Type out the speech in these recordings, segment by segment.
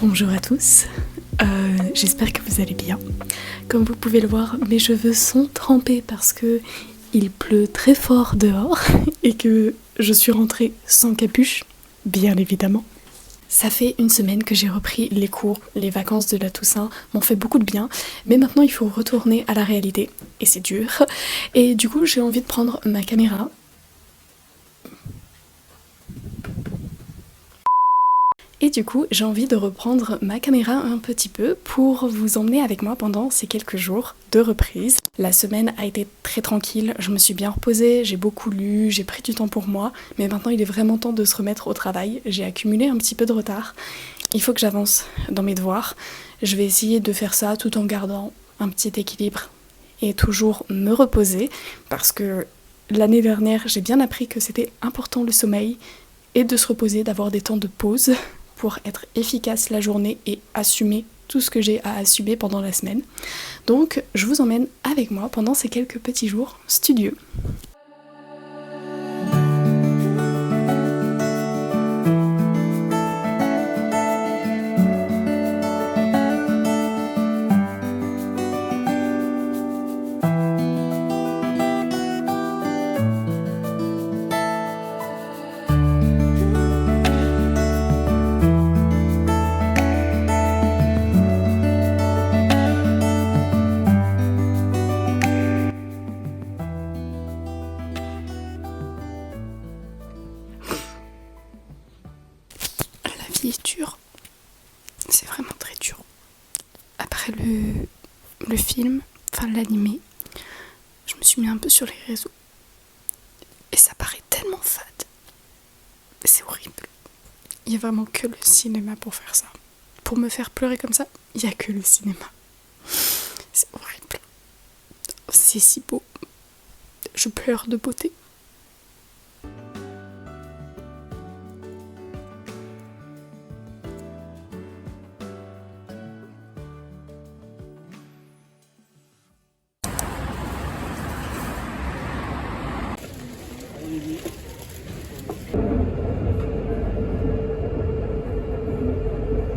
Bonjour à tous, j'espère que vous allez bien. Comme vous pouvez le voir, mes cheveux sont trempés parce que il pleut très fort dehors et que je suis rentrée sans capuche, bien évidemment. Ça fait une semaine que j'ai repris les cours, les vacances de la Toussaint m'ont fait beaucoup de bien, mais maintenant il faut retourner à la réalité, et c'est dur. Et du coup j'ai envie de prendre ma caméra. Et du coup, j'ai envie de reprendre ma caméra un petit peu pour vous emmener avec moi pendant ces quelques jours de reprise. La semaine a été très tranquille, je me suis bien reposée, j'ai beaucoup lu, j'ai pris du temps pour moi, mais maintenant il est vraiment temps de se remettre au travail. J'ai accumulé un petit peu de retard, il faut que j'avance dans mes devoirs. Je vais essayer de faire ça tout en gardant un petit équilibre et toujours me reposer, parce que l'année dernière, j'ai bien appris que c'était important le sommeil et de se reposer, d'avoir des temps de pause pour être efficace la journée et assumer tout ce que j'ai à assumer pendant la semaine. Donc je vous emmène avec moi pendant ces quelques petits jours studieux. La vie est dure, c'est vraiment très dur. Après le film, enfin l'animé, je me suis mis un peu sur les réseaux et ça paraît tellement fade. C'est horrible. Il n'y a vraiment que le cinéma pour faire ça. Pour me faire pleurer comme ça, il n'y a que le cinéma. C'est horrible. C'est si beau. Je pleure de beauté.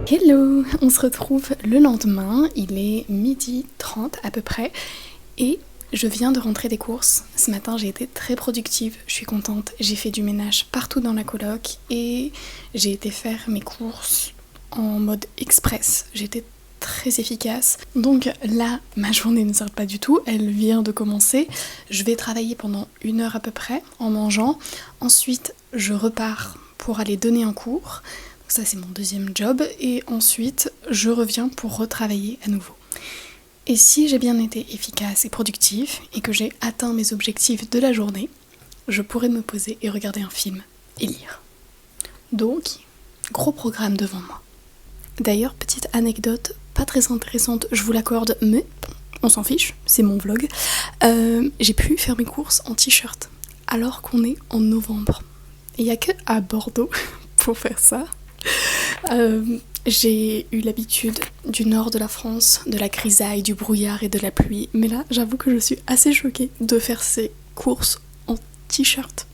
Hello, on se retrouve le lendemain, il est 12h30 à peu près et je viens de rentrer des courses. Ce matin j'ai été très productive, je suis contente, j'ai fait du ménage partout dans la coloc et j'ai été faire mes courses en mode express. J'ai été très efficace. Donc là, ma journée ne s'arrête pas du tout, elle vient de commencer. Je vais travailler pendant 1 heure à peu près en mangeant. Ensuite, je repars pour aller donner un cours. Ça c'est mon deuxième job et ensuite je reviens pour retravailler à nouveau. Et si j'ai bien été efficace et productive et que j'ai atteint mes objectifs de la journée, je pourrais me poser et regarder un film et lire. Donc, gros programme devant moi. D'ailleurs, petite anecdote pas très intéressante, je vous l'accorde, mais on s'en fiche, c'est mon vlog. J'ai pu faire mes courses en t-shirt alors qu'on est en novembre. Il n'y a que à Bordeaux pour faire ça. J'ai eu l'habitude du nord de la France, de la grisaille, du brouillard et de la pluie, mais là j'avoue que je suis assez choquée de faire ces courses en t-shirt.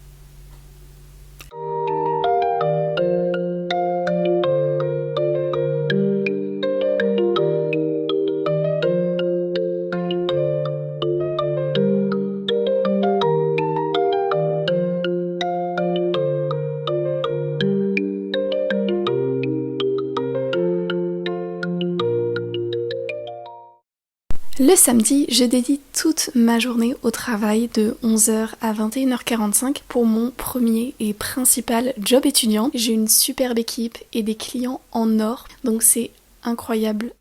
Le samedi, je dédie toute ma journée au travail de 11h à 21h45 pour mon premier et principal job étudiant. J'ai une superbe équipe et des clients en or, donc c'est incroyable.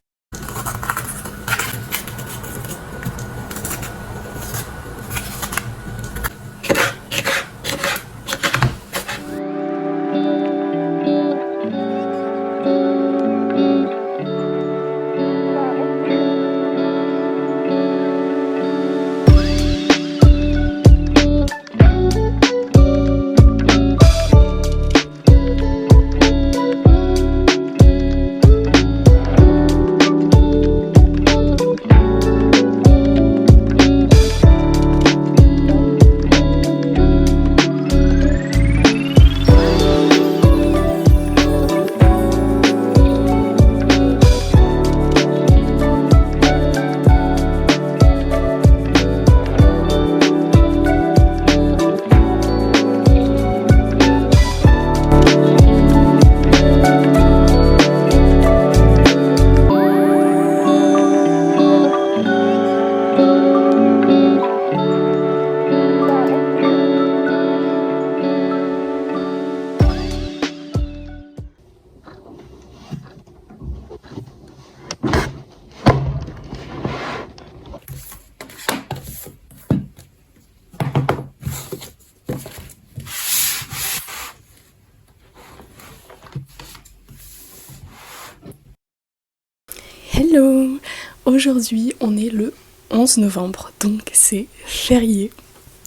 Hello! Aujourd'hui on est le 11 novembre, donc c'est férié.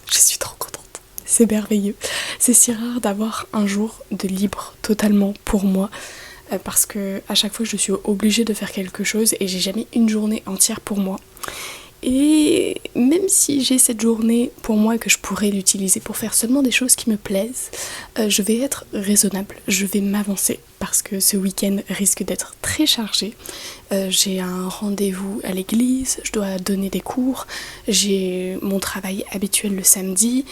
Je suis trop contente, c'est merveilleux. C'est si rare d'avoir un jour de libre totalement pour moi parce que à chaque fois je suis obligée de faire quelque chose et j'ai jamais une journée entière pour moi. Et même si j'ai cette journée pour moi et que je pourrais l'utiliser pour faire seulement des choses qui me plaisent, je vais être raisonnable, je vais m'avancer parce que ce week-end risque d'être très chargé. J'ai un rendez-vous à l'église, je dois donner des cours, j'ai mon travail habituel le samedi,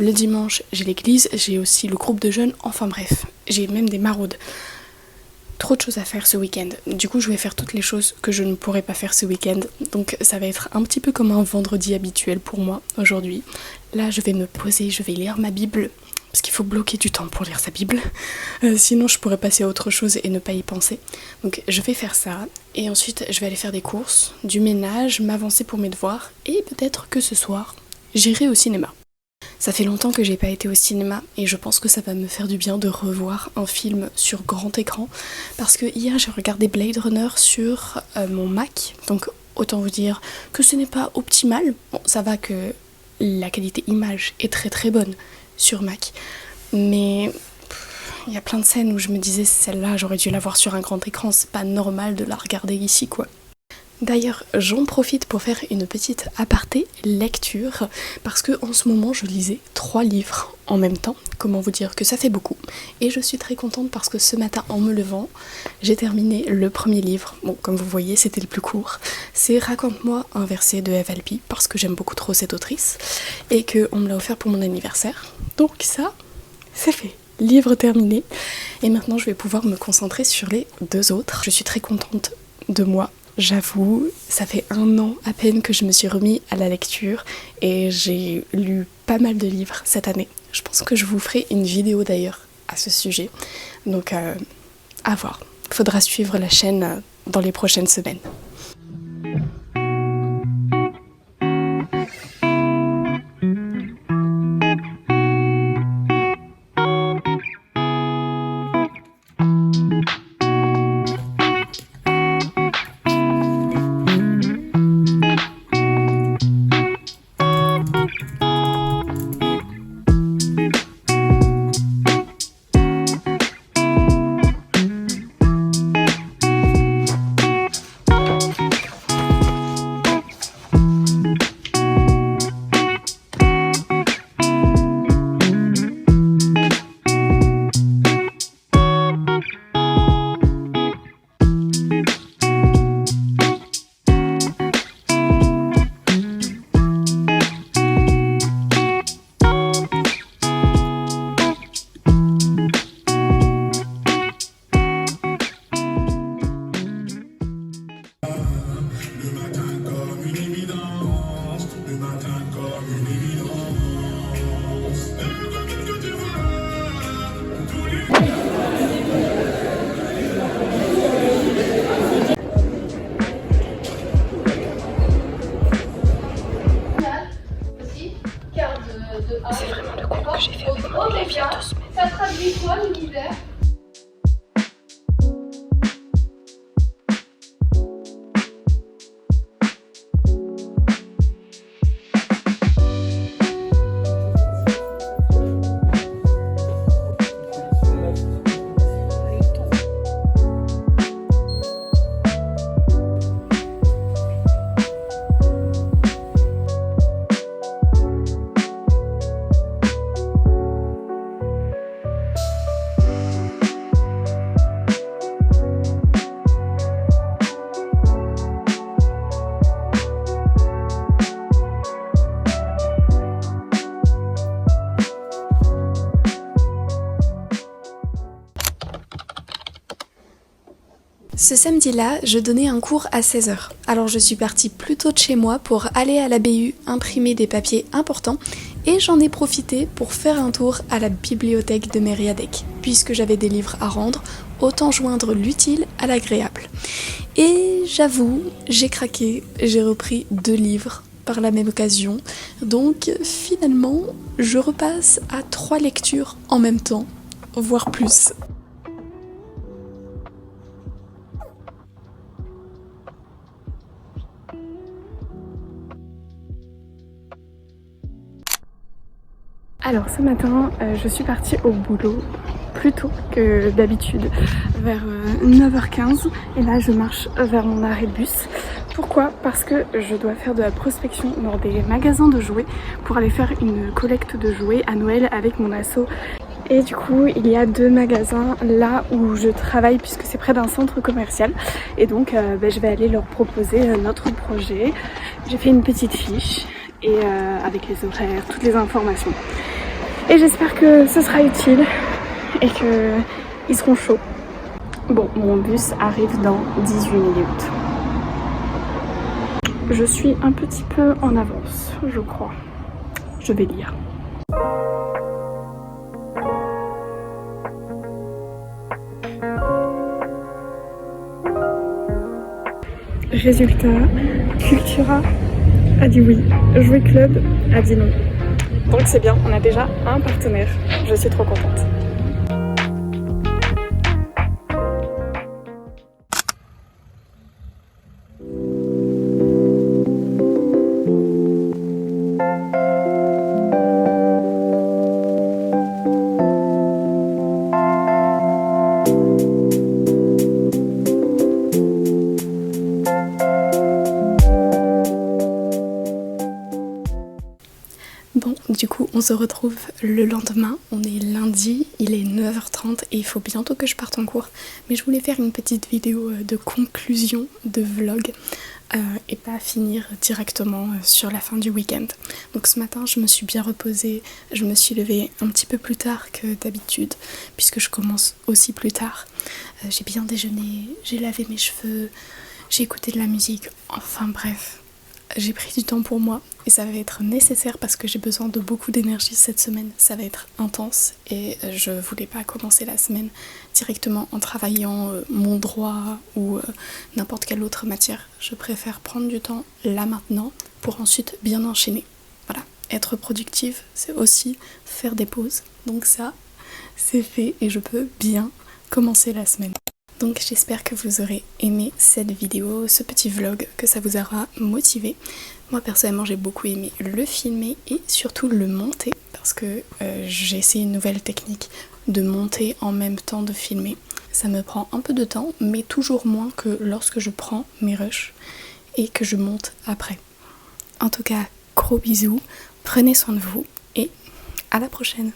le dimanche j'ai l'église, j'ai aussi le groupe de jeunes, enfin bref, j'ai même des maraudes. Trop de choses à faire ce week-end. Du coup, je vais faire toutes les choses que je ne pourrais pas faire ce week-end. Donc ça va être un petit peu comme un vendredi habituel pour moi aujourd'hui. Là, je vais me poser, je vais lire ma Bible. Parce qu'il faut bloquer du temps pour lire sa Bible. Sinon, je pourrais passer à autre chose et ne pas y penser. Donc je vais faire ça. Et ensuite, je vais aller faire des courses, du ménage, m'avancer pour mes devoirs. Et peut-être que ce soir, j'irai au cinéma. Ça fait longtemps que j'ai pas été au cinéma et je pense que ça va me faire du bien de revoir un film sur grand écran parce que hier j'ai regardé Blade Runner sur mon Mac, donc autant vous dire que ce n'est pas optimal. Bon, ça va que la qualité image est très très bonne sur Mac, mais il y a plein de scènes où je me disais celle-là j'aurais dû la voir sur un grand écran, c'est pas normal de la regarder ici quoi. D'ailleurs, j'en profite pour faire une petite aparté lecture parce que en ce moment je lisais 3 livres en même temps. Comment vous dire que ça fait beaucoup. Et je suis très contente parce que ce matin en me levant, j'ai terminé le premier livre. Bon, comme vous voyez, c'était le plus court. C'est Raconte-moi un verset de Eve Alpi parce que j'aime beaucoup trop cette autrice et qu'on me l'a offert pour mon anniversaire. Donc ça, c'est fait. Livre terminé. Et maintenant je vais pouvoir me concentrer sur les 2 autres. Je suis très contente de moi. J'avoue, ça fait 1 an à peine que je me suis remis à la lecture et j'ai lu pas mal de livres cette année. Je pense que je vous ferai une vidéo d'ailleurs à ce sujet. Donc à voir. Faudra suivre la chaîne dans les prochaines semaines. C'est vraiment le cours que j'ai fait avec mon élève il y a 2 semaines. Ça traduit quoi l'univers ? Ce samedi-là, je donnais un cours à 16h. Alors je suis partie plus tôt de chez moi pour aller à la BU imprimer des papiers importants et j'en ai profité pour faire un tour à la bibliothèque de Mériadeck. Puisque j'avais des livres à rendre, autant joindre l'utile à l'agréable. Et j'avoue, j'ai craqué, j'ai repris 2 livres par la même occasion. Donc finalement, je repasse à 3 lectures en même temps, voire plus. Alors ce matin, je suis partie au boulot plus tôt que d'habitude, vers 9h15, et là je marche vers mon arrêt de bus. Pourquoi? Parce que je dois faire de la prospection dans des magasins de jouets pour aller faire une collecte de jouets à Noël avec mon asso. Et du coup, il y a 2 magasins là où je travaille puisque c'est près d'un centre commercial. Et donc, je vais aller leur proposer notre projet. J'ai fait une petite fiche et avec les horaires, toutes les informations. Et j'espère que ce sera utile et qu'ils seront chauds. Bon, mon bus arrive dans 18 minutes. Je suis un petit peu en avance, je crois. Je vais lire. Résultat, Cultura a dit oui, Jouet Club a dit non. Donc c'est bien, on a déjà un partenaire. Je suis trop contente. Bon, du coup, on se retrouve le lendemain, on est lundi, il est 9h30 et il faut bientôt que je parte en cours. Mais je voulais faire une petite vidéo de conclusion de vlog et pas finir directement sur la fin du week-end. Donc ce matin, je me suis bien reposée, je me suis levée un petit peu plus tard que d'habitude puisque je commence aussi plus tard. J'ai bien déjeuné, j'ai lavé mes cheveux, j'ai écouté de la musique, enfin bref. J'ai pris du temps pour moi et ça va être nécessaire parce que j'ai besoin de beaucoup d'énergie cette semaine. Ça va être intense et je voulais pas commencer la semaine directement en travaillant mon droit ou n'importe quelle autre matière. Je préfère prendre du temps là maintenant pour ensuite bien enchaîner. Voilà, être productive, c'est aussi faire des pauses. Donc ça, c'est fait et je peux bien commencer la semaine. Donc j'espère que vous aurez aimé cette vidéo, ce petit vlog, que ça vous aura motivé. Moi personnellement j'ai beaucoup aimé le filmer et surtout le monter parce que j'ai essayé une nouvelle technique de monter en même temps de filmer. Ça me prend un peu de temps mais toujours moins que lorsque je prends mes rushs et que je monte après. En tout cas, gros bisous, prenez soin de vous et à la prochaine.